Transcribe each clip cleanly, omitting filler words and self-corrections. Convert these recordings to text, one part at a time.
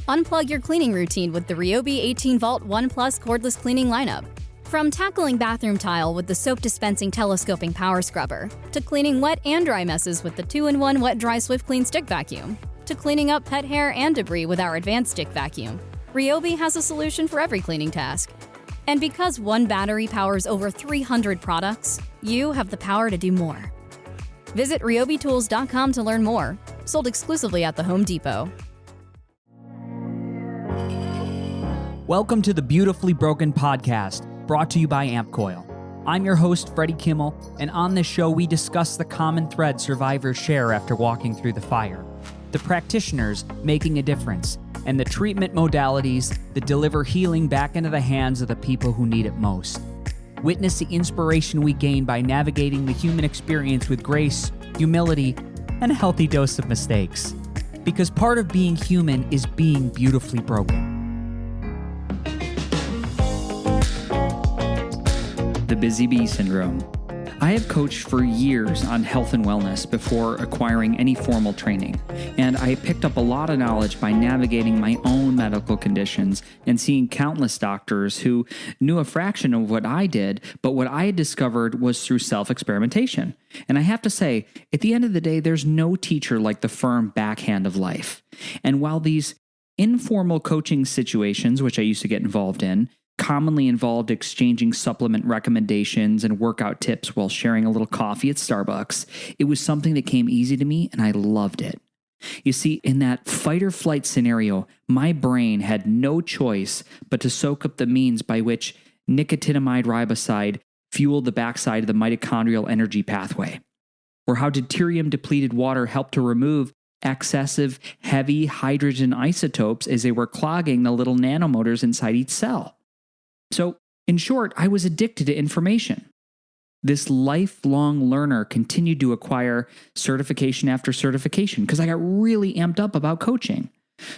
Unplug your cleaning routine with the Ryobi 18V One Plus cordless cleaning lineup. From tackling bathroom tile with the soap dispensing telescoping power scrubber, to cleaning wet and dry messes with the 2-in-1 Wet Dry Swift Clean Stick Vacuum, to cleaning up pet hair and debris with our advanced stick vacuum, Ryobi has a solution for every cleaning task. And because one battery powers over 300 products, you have the power to do more. Visit ryobitools.com to learn more. Sold exclusively at the Home Depot. Welcome to the Beautifully Broken podcast, brought to you by AquaCure. I'm your host, Freddie Kimmel, and on this show we discuss the common thread survivors share after walking through the fire, the practitioners making a difference, and the treatment modalities that deliver healing back into the hands of the people who need it most. Witness the inspiration we gain by navigating the human experience with grace, humility, and a healthy dose of mistakes. Because part of being human is being beautifully broken. The busy bee syndrome. I have coached for years on health and wellness before acquiring any formal training, and I picked up a lot of knowledge by navigating my own medical conditions and seeing countless doctors who knew a fraction of what I did, but what I had discovered was through self-experimentation. And I have to say, at the end of the day, there's no teacher like the firm backhand of life. And while these informal coaching situations, which I used to get involved in, commonly involved exchanging supplement recommendations and workout tips while sharing a little coffee at Starbucks, it was something that came easy to me and I loved it. You see, in that fight or flight scenario, my brain had no choice but to soak up the means by which nicotinamide riboside fueled the backside of the mitochondrial energy pathway, or how deuterium-depleted water helped to remove excessive heavy hydrogen isotopes as they were clogging the little nanomotors inside each cell. So, in short, I was addicted to information. This lifelong learner continued to acquire certification after certification because I got really amped up about coaching.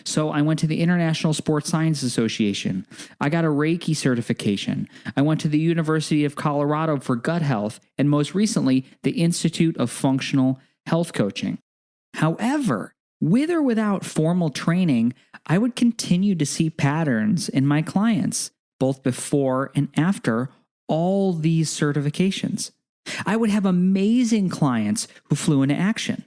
So I went to the International Sports Science Association. I got a Reiki certification. I went to the University of Colorado for gut health, and most recently, the Institute of Functional Health Coaching. However, with or without formal training, I would continue to see patterns in my clients, both before and after all these certifications. I would have amazing clients who flew into action.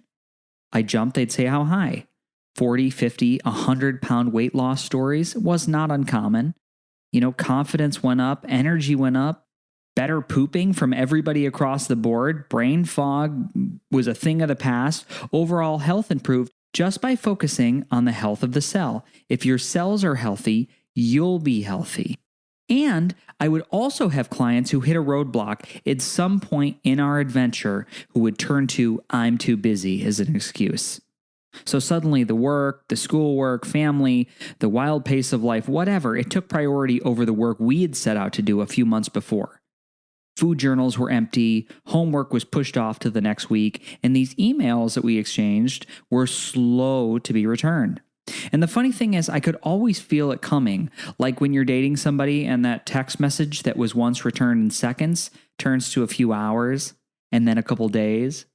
I jumped, they'd say how high. 40, 50, 100-pound weight loss stories was not uncommon. Confidence went up, energy went up, better pooping from everybody across the board, brain fog was a thing of the past, overall health improved just by focusing on the health of the cell. If your cells are healthy, you'll be healthy. And I would also have clients who hit a roadblock at some point in our adventure who would turn to "I'm too busy" as an excuse. So suddenly the work, the schoolwork, family, the wild pace of life, whatever, it took priority over the work we had set out to do a few months before. Food journals were empty, homework was pushed off to the next week, and these emails that we exchanged were slow to be returned. And the funny thing is, I could always feel it coming, like when you're dating somebody and that text message that was once returned in seconds turns to a few hours and then a couple days.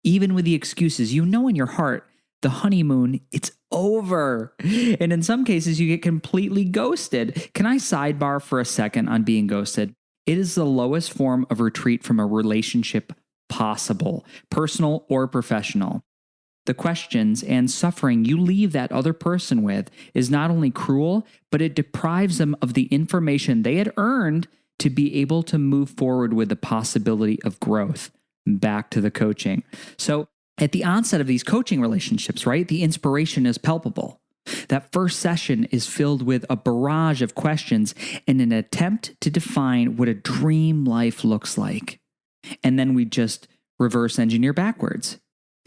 Even with the excuses, in your heart, the honeymoon, it's over. And in some cases, you get completely ghosted. Can I sidebar for a second on being ghosted? It is the lowest form of retreat from a relationship possible, personal or professional. The questions and suffering you leave that other person with is not only cruel, but it deprives them of the information they had earned to be able to move forward with the possibility of growth. Back to the coaching. So at the onset of these coaching relationships, right, the inspiration is palpable. That first session is filled with a barrage of questions in an attempt to define what a dream life looks like. And then we just reverse engineer backwards.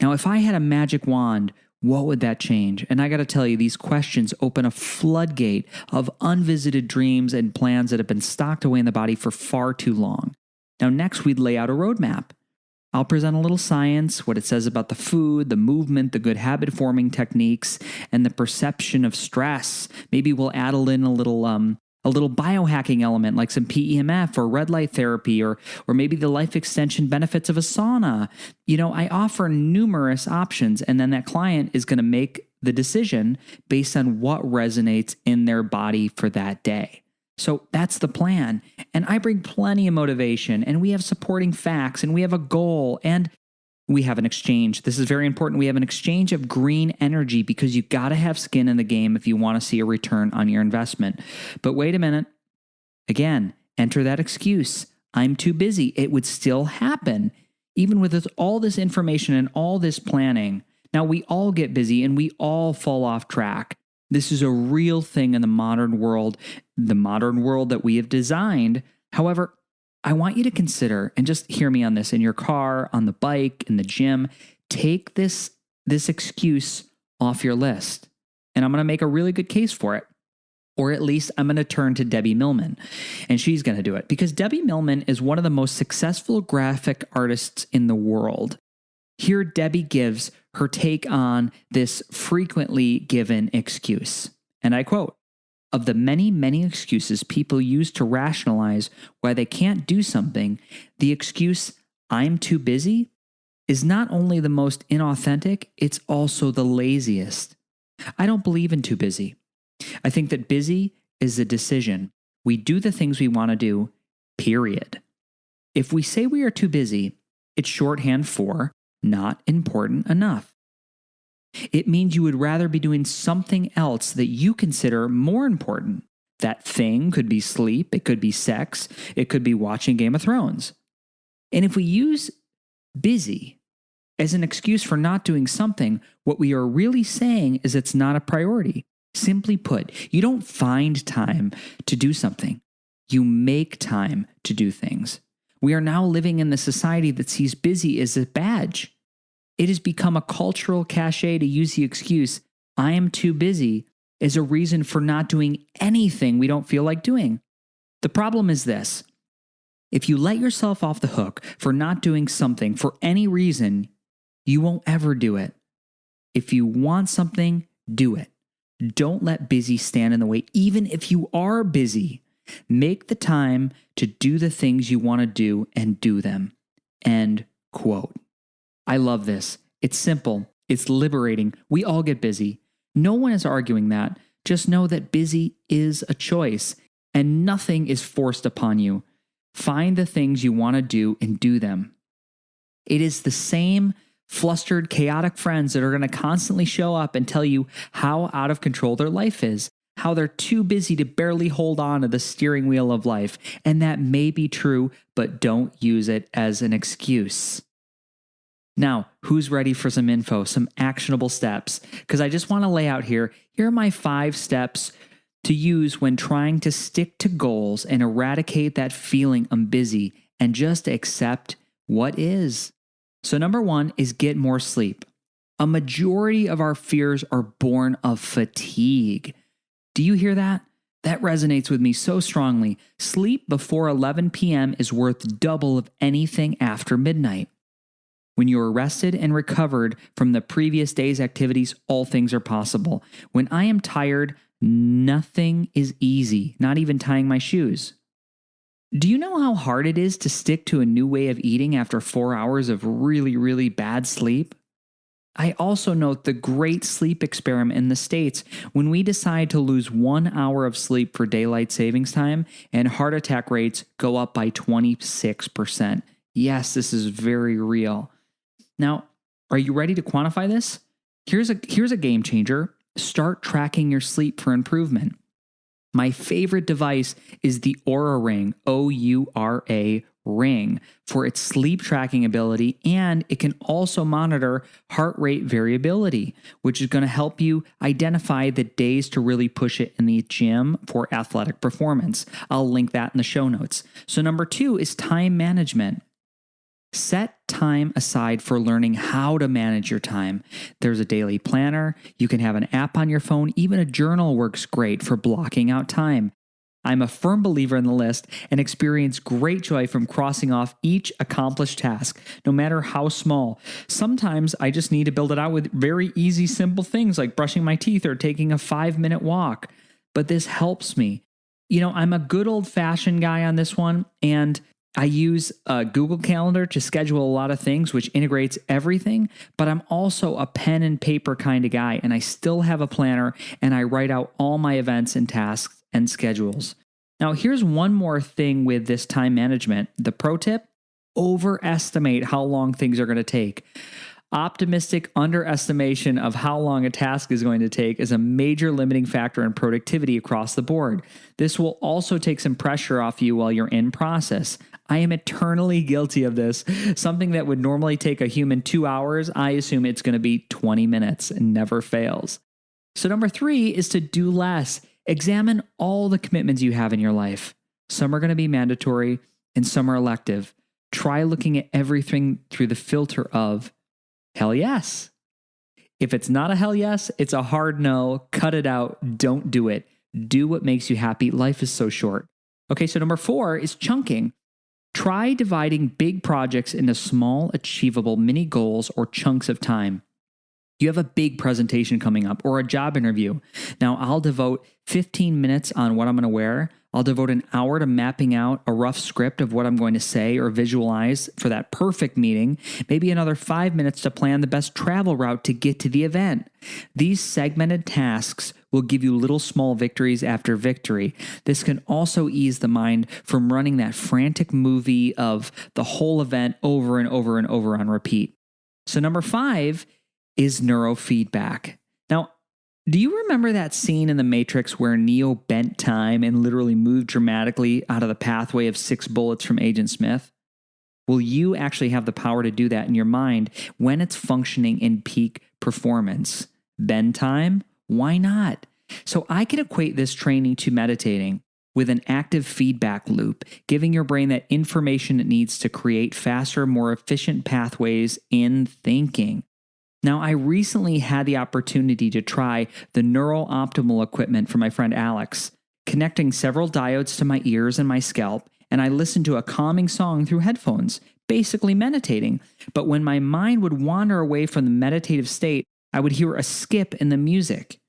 Now, if I had a magic wand, what would that change? And I got to tell you, these questions open a floodgate of unvisited dreams and plans that have been stocked away in the body for far too long. Now, next, we'd lay out a roadmap. I'll present a little science, what it says about the food, the movement, the good habit-forming techniques, and the perception of stress. Maybe we'll add in a little biohacking element like some PEMF or red light therapy or maybe the life extension benefits of a sauna. I offer numerous options, and then that client is going to make the decision based on what resonates in their body for that day. So that's the plan. And I bring plenty of motivation, and we have supporting facts, and we have a goal, and we have an exchange. This is very important. We have an exchange of green energy because you got to have skin in the game if you want to see a return on your investment. But wait a minute. Again, enter that excuse. I'm too busy. It would still happen, even with all this information and all this planning. Now, we all get busy and we all fall off track. This is a real thing in the modern world that we have designed. However, I want you to consider, and just hear me on this, in your car, on the bike, in the gym, take this excuse off your list. And I'm going to make a really good case for it. Or at least I'm going to turn to Debbie Millman, and she's going to do it. Because Debbie Millman is one of the most successful graphic artists in the world. Here, Debbie gives her take on this frequently given excuse. And I quote, "Of the many, many excuses people use to rationalize why they can't do something, the excuse, 'I'm too busy,' is not only the most inauthentic, it's also the laziest. I don't believe in too busy. I think that busy is a decision. We do the things we want to do, period. If we say we are too busy, it's shorthand for not important enough. It means you would rather be doing something else that you consider more important. That thing could be sleep, it could be sex, it could be watching Game of Thrones. And if we use busy as an excuse for not doing something, what we are really saying is it's not a priority. Simply put, you don't find time to do something. You make time to do things. We are now living in the society that sees busy as a badge. It has become a cultural cachet to use the excuse, 'I am too busy,' as a reason for not doing anything we don't feel like doing. The problem is this. If you let yourself off the hook for not doing something for any reason, you won't ever do it. If you want something, do it. Don't let busy stand in the way. Even if you are busy, make the time to do the things you want to do and do them." End quote. I love this. It's simple. It's liberating. We all get busy. No one is arguing that. Just know that busy is a choice and nothing is forced upon you. Find the things you want to do and do them. It is the same flustered, chaotic friends that are going to constantly show up and tell you how out of control their life is, how they're too busy to barely hold on to the steering wheel of life. And that may be true, but don't use it as an excuse. Now, who's ready for some info, some actionable steps? Because I just want to lay out here are my 5 steps to use when trying to stick to goals and eradicate that feeling I'm busy and just accept what is. So number 1 is get more sleep. A majority of our fears are born of fatigue. Do you hear that? That resonates with me so strongly. Sleep before 11 p.m. is worth double of anything after midnight. When you are rested and recovered from the previous day's activities, all things are possible. When I am tired, nothing is easy, not even tying my shoes. Do you know how hard it is to stick to a new way of eating after 4 hours of really, really bad sleep? I also note the great sleep experiment in the States when we decide to lose 1 hour of sleep for daylight savings time, and heart attack rates go up by 26%. Yes, this is very real. Now, are you ready to quantify this? Here's a game changer. Start tracking your sleep for improvement. My favorite device is the Oura Ring, O-U-R-A Ring, for its sleep tracking ability, and it can also monitor heart rate variability, which is going to help you identify the days to really push it in the gym for athletic performance. I'll link that in the show notes. So number 2 is time management. Set time aside for learning how to manage your time. There's a daily planner. You can have an app on your phone. Even a journal works great for blocking out time. I'm a firm believer in the list and experience great joy from crossing off each accomplished task, no matter how small. Sometimes I just need to build it out with very easy, simple things like brushing my teeth or taking a 5-minute walk. But this helps me. I'm a good old-fashioned guy on this one, and I use a Google Calendar to schedule a lot of things, which integrates everything, but I'm also a pen and paper kind of guy, and I still have a planner, and I write out all my events and tasks and schedules. Now, here's one more thing with this time management. The pro tip: overestimate how long things are going to take. Optimistic underestimation of how long a task is going to take is a major limiting factor in productivity across the board. This will also take some pressure off you while you're in process. I am eternally guilty of this. Something that would normally take a human 2 hours, I assume it's going to be 20 minutes and never fails. So number 3 is to do less. Examine all the commitments you have in your life. Some are going to be mandatory and some are elective. Try looking at everything through the filter of hell yes. If it's not a hell yes, it's a hard no. Cut it out. Don't do it. Do what makes you happy. Life is so short. Okay, so number 4 is chunking. Try dividing big projects into small, achievable mini goals or chunks of time. You have a big presentation coming up or a job interview. Now, I'll devote 15 minutes on what I'm going to wear. I'll devote an hour to mapping out a rough script of what I'm going to say or visualize for that perfect meeting. Maybe another 5 minutes to plan the best travel route to get to the event. These segmented tasks will give you little small victories after victory. This can also ease the mind from running that frantic movie of the whole event over and over and over on repeat. So number 5 is neurofeedback. Now, do you remember that scene in The Matrix where Neo bent time and literally moved dramatically out of the pathway of 6 bullets from Agent Smith? Well, you actually have the power to do that in your mind when it's functioning in peak performance. Bend time? Why not? So I can equate this training to meditating with an active feedback loop, giving your brain that information it needs to create faster, more efficient pathways in thinking. Now, I recently had the opportunity to try the neural optimal equipment from my friend Alex, connecting several diodes to my ears and my scalp, and I listened to a calming song through headphones, basically meditating. But when my mind would wander away from the meditative state, I would hear a skip in the music.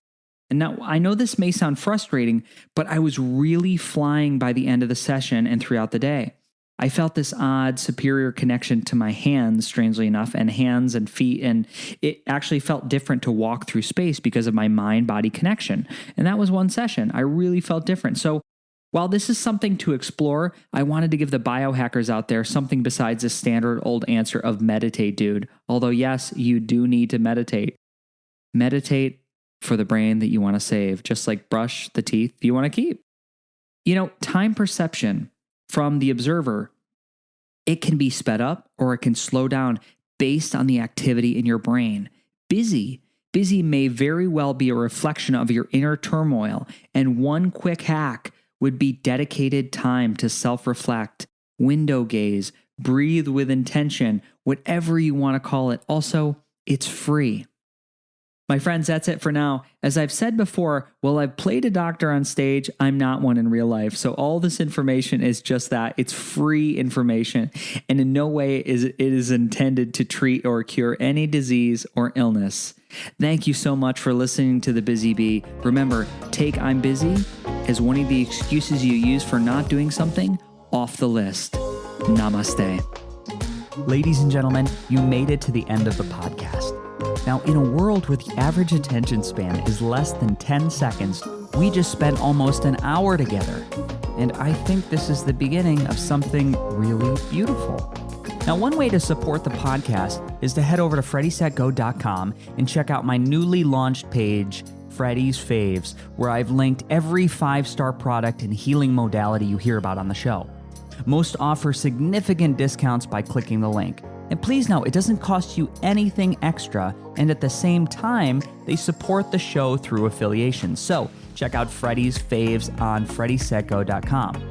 And now, I know this may sound frustrating, but I was really flying by the end of the session and throughout the day. I felt this odd superior connection to my hands, strangely enough, and hands and feet, and it actually felt different to walk through space because of my mind-body connection. And that was one session. I really felt different. So while this is something to explore, I wanted to give the biohackers out there something besides the standard old answer of meditate, dude. Although yes, you do need to meditate. Meditate for the brain that you want to save, just like brush the teeth you want to keep. You know, time perception from the observer, it can be sped up or it can slow down based on the activity in your brain. Busy may very well be a reflection of your inner turmoil, and one quick hack would be dedicated time to self-reflect, window gaze, breathe with intention, whatever you want to call it. Also, it's free. My friends, that's it for now. As I've said before, while I've played a doctor on stage, I'm not one in real life. So all this information is just that. It's free information, and in no way is it intended to treat or cure any disease or illness. Thank you so much for listening to The Busy Bee. Remember, take I'm busy as one of the excuses you use for not doing something off the list. Namaste. Ladies and gentlemen, you made it to the end of the podcast. Now, in a world where the average attention span is less than 10 seconds, we just spent almost an hour together. And I think this is the beginning of something really beautiful. Now, one way to support the podcast is to head over to FreddieSetGo.com and check out my newly launched page, Freddie's Faves, where I've linked every 5-star product and healing modality you hear about on the show. Most offer significant discounts by clicking the link. And please know, it doesn't cost you anything extra, and at the same time, they support the show through affiliation. So check out Freddie's Faves on FreddieSetGo.com.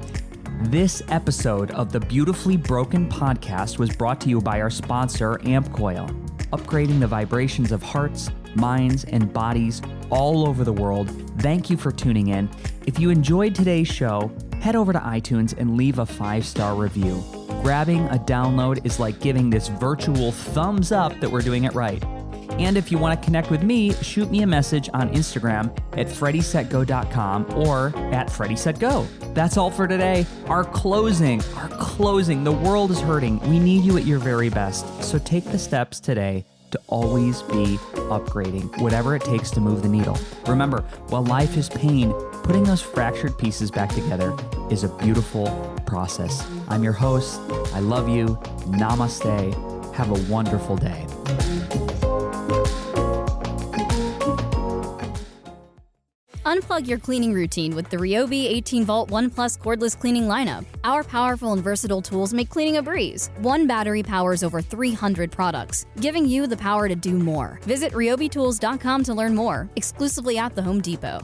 This episode of the Beautifully Broken podcast was brought to you by our sponsor, AmpCoil, upgrading the vibrations of hearts, minds, and bodies all over the world. Thank you for tuning in. If you enjoyed today's show, head over to iTunes and leave a 5-star review. Grabbing a download is like giving this virtual thumbs up that we're doing it right. And if you want to connect with me, shoot me a message on Instagram at freddiesetgo.com or at freddiesetgo. That's all for today. Our closing. The world is hurting. We need you at your very best. So take the steps today to always be upgrading, whatever it takes to move the needle. Remember, while life is pain, putting those fractured pieces back together is a beautiful process. I'm your host. I love you. Namaste. Have a wonderful day. Unplug your cleaning routine with the Ryobi 18V One Plus cordless cleaning lineup. Our powerful and versatile tools make cleaning a breeze. One battery powers over 300 products, giving you the power to do more. Visit ryobitools.com to learn more, exclusively at the Home Depot.